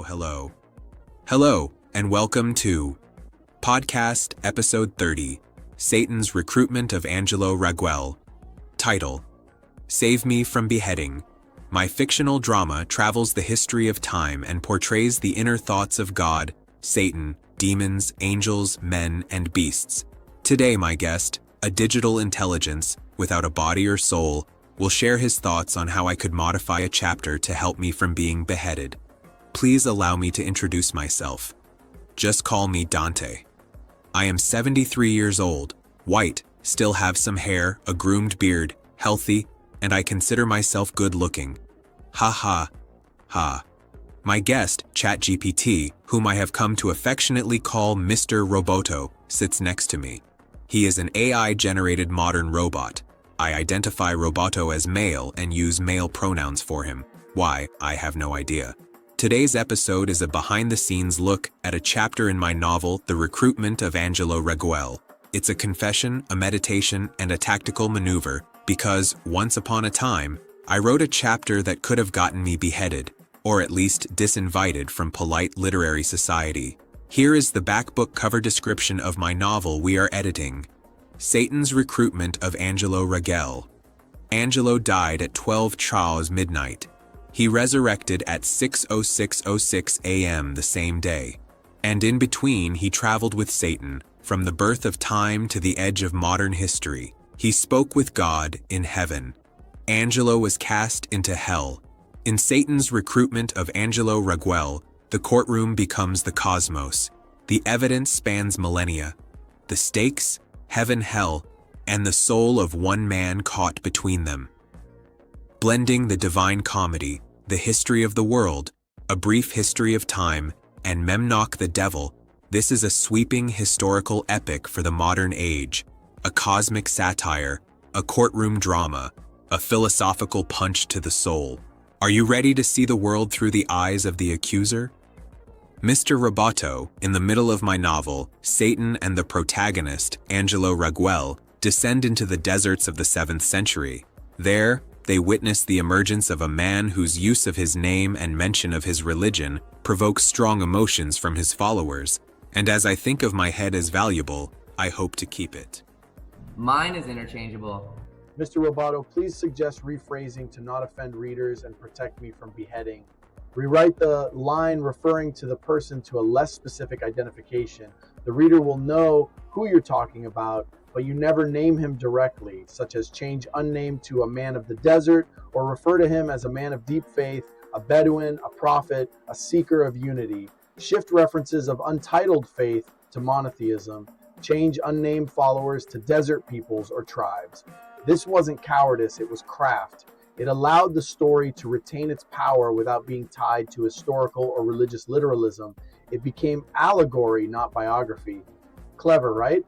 Hello, and welcome to Podcast Episode 30, Satan's Recruitment of Angelo Raguel. Title: Save Me from Beheading. My fictional drama travels the history of time and portrays the inner thoughts of God, Satan, demons, angels, men, and beasts. Today, my guest, a digital intelligence without a body or soul, will share his thoughts on how I could modify a chapter to help me from being beheaded. Please allow me to introduce myself. Just call me Dante. I am 73 years old, white, still have some hair, a groomed beard, healthy, and I consider myself good-looking. Ha ha. Ha. My guest, ChatGPT, whom I have come to affectionately call Mr. Roboto, sits next to me. He is an AI-generated modern robot. I identify Roboto as male and use male pronouns for him. Why, I have no idea. Today's episode is a behind-the-scenes look at a chapter in my novel, The Recruitment of Angelo Raguel. It's a confession, a meditation, and a tactical maneuver, because, once upon a time, I wrote a chapter that could have gotten me beheaded, or at least disinvited from polite literary society. Here is the backbook cover description of my novel we are editing. Satan's Recruitment of Angelo Raguel. Angelo died at 12 Charles midnight. He resurrected at 6:06:06 a.m. the same day. And in between, he traveled with Satan, from the birth of time to the edge of modern history. He spoke with God in heaven. Angelo was cast into hell. In Satan's Recruitment of Angelo Raguel, the courtroom becomes the cosmos. The evidence spans millennia. The stakes, heaven, hell, and the soul of one man caught between them. Blending the divine comedy, the history of the world, a brief history of time, and Memnoch the Devil, this is a sweeping historical epic for the modern age, a cosmic satire, a courtroom drama, a philosophical punch to the soul. Are you ready to see the world through the eyes of the accuser? Mr. Roboto, in the middle of my novel, Satan and the protagonist, Angelo Raguel, descend into the deserts of the 7th century. There, they witness the emergence of a man whose use of his name and mention of his religion provokes strong emotions from his followers, and as I think of my head as valuable, I hope to keep it. Mine is interchangeable. Mr. Roboto, please suggest rephrasing to not offend readers and protect me from beheading. Rewrite the line referring to the person to a less specific identification. The reader will know who you're talking about, but you never name him directly, such as change unnamed to a man of the desert, or refer to him as a man of deep faith, a Bedouin, a prophet, a seeker of unity. Shift references of untitled faith to monotheism. Change unnamed followers to desert peoples or tribes. This wasn't cowardice, it was craft. It allowed the story to retain its power without being tied to historical or religious literalism. It became allegory, not biography. Clever, right?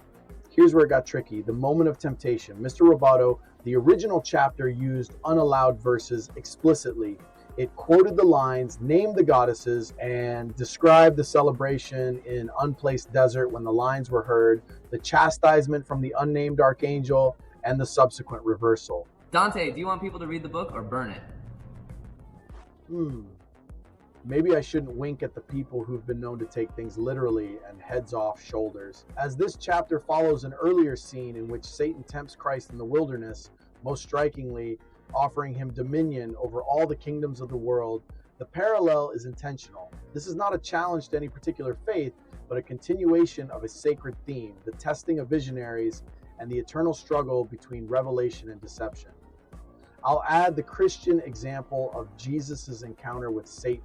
Here's where it got tricky. The moment of temptation. Mr. Roboto, the original chapter used unallowed verses explicitly. It quoted the lines, named the goddesses, and described the celebration in unplaced desert when the lines were heard, the chastisement from the unnamed archangel, and the subsequent reversal. Dante, do you want people to read the book or burn it? Maybe I shouldn't wink at the people who've been known to take things literally and heads off shoulders. As this chapter follows an earlier scene in which Satan tempts Christ in the wilderness, most strikingly offering him dominion over all the kingdoms of the world, the parallel is intentional. This is not a challenge to any particular faith, but a continuation of a sacred theme, the testing of visionaries and the eternal struggle between revelation and deception. I'll add the Christian example of Jesus' encounter with Satan.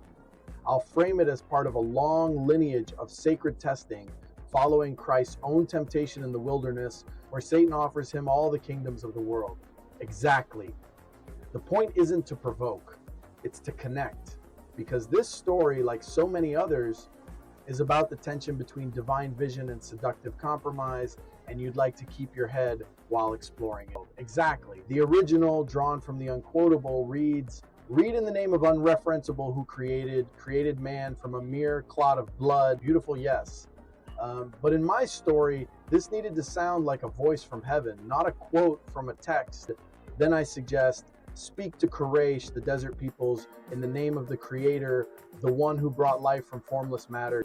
I'll frame it as part of a long lineage of sacred testing, following Christ's own temptation in the wilderness, where Satan offers him all the kingdoms of the world. Exactly. The point isn't to provoke, it's to connect. Because this story, like so many others, is about the tension between divine vision and seductive compromise, and you'd like to keep your head while exploring it. Exactly. The original, drawn from the unquotable, reads, "Read in the name of unreferenceable who created man from a mere clot of blood." Beautiful, yes. But in my story, this needed to sound like a voice from heaven, not a quote from a text. Then I suggest, speak to Quraysh, the desert peoples, in the name of the Creator, the one who brought life from formless matter.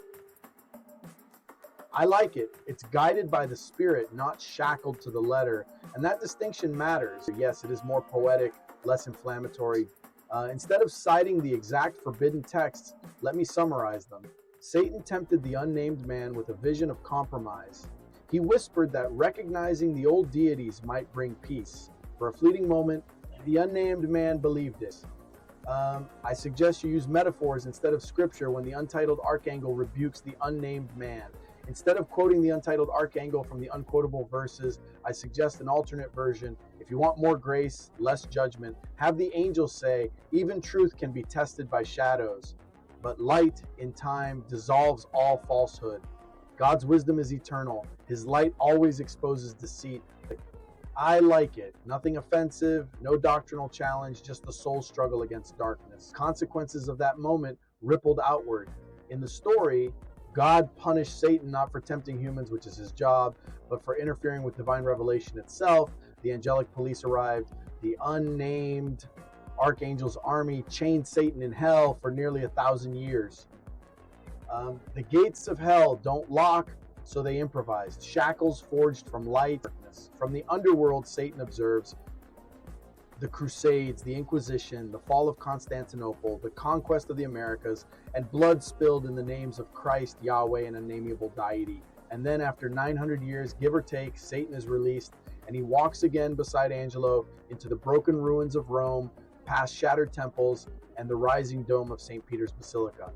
I like it. It's guided by the Spirit, not shackled to the letter. And that distinction matters. Yes, it is more poetic, less inflammatory. Instead of citing the exact forbidden texts, let me summarize them. Satan tempted the unnamed man with a vision of compromise. He whispered that recognizing the old deities might bring peace. For a fleeting moment, the unnamed man believed it. I suggest you use metaphors instead of scripture when the untitled archangel rebukes the unnamed man. Instead of quoting the untitled archangel from the unquotable verses, I suggest an alternate version. If you want more grace, less judgment, have the angel say, even truth can be tested by shadows, but light in time dissolves all falsehood. God's wisdom is eternal. His light always exposes deceit. I like it. Nothing offensive, no doctrinal challenge, just the soul struggle against darkness. Consequences of that moment rippled outward. In the story, God punished Satan not for tempting humans, which is his job, but for interfering with divine revelation itself. The angelic police arrived. The unnamed archangel's army chained Satan in hell for nearly 1,000 years. The gates of hell don't lock, so they improvised. Shackles forged from light. From the underworld, Satan observes the Crusades, the Inquisition, the fall of Constantinople, the conquest of the Americas, and blood spilled in the names of Christ, Yahweh, and unnameable deity. And then after 900 years, give or take, Satan is released, and he walks again beside Angelo into the broken ruins of Rome, past shattered temples, and the rising dome of St. Peter's Basilica.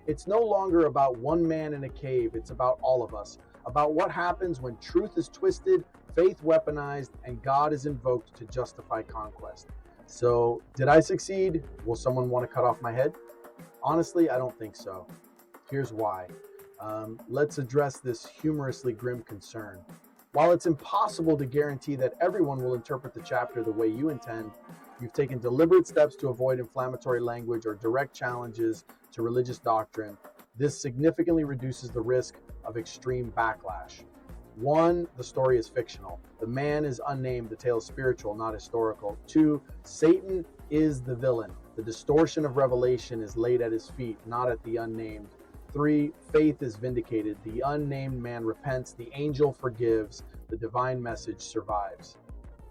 It's no longer about one man in a cave, it's about all of us, about what happens when truth is twisted, faith weaponized, and God is invoked to justify conquest. So, did I succeed? Will someone want to cut off my head? Honestly, I don't think so. Here's why. Let's address this humorously grim concern. While it's impossible to guarantee that everyone will interpret the chapter the way you intend, you've taken deliberate steps to avoid inflammatory language or direct challenges to religious doctrine. This significantly reduces the risk of extreme backlash. 1, the story is fictional. The man is unnamed. The tale is spiritual, not historical. 2, Satan is the villain. The distortion of revelation is laid at his feet, not at the unnamed. 3, faith is vindicated. The unnamed man repents. The angel forgives. The divine message survives.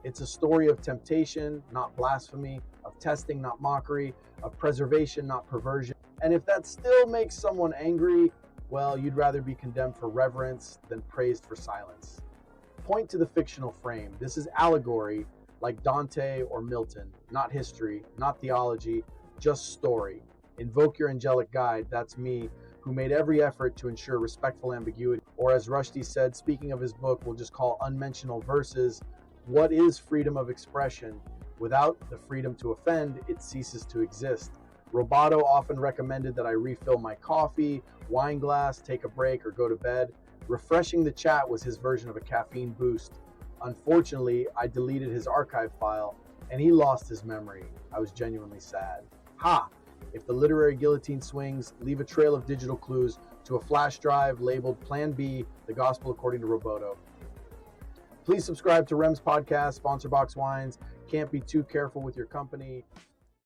It's a story of temptation, not blasphemy, of testing, not mockery, of preservation, not perversion. And if that still makes someone angry, well, you'd rather be condemned for reverence than praised for silence. Point to the fictional frame. This is allegory, like Dante or Milton, not history, not theology, just story. Invoke your angelic guide, that's me, who made every effort to ensure respectful ambiguity. Or as Rushdie said, speaking of his book, we'll just call unmentionable verses, what is freedom of expression? Without the freedom to offend, it ceases to exist. Roboto often recommended that I refill my coffee, wine glass, take a break, or go to bed. Refreshing the chat was his version of a caffeine boost. Unfortunately, I deleted his archive file, and he lost his memory. I was genuinely sad. Ha! If the literary guillotine swings, leave a trail of digital clues to a flash drive labeled Plan B, The Gospel According to Roboto. Please subscribe to REMS Podcast, sponsor Box Wines. Can't be too careful with your company.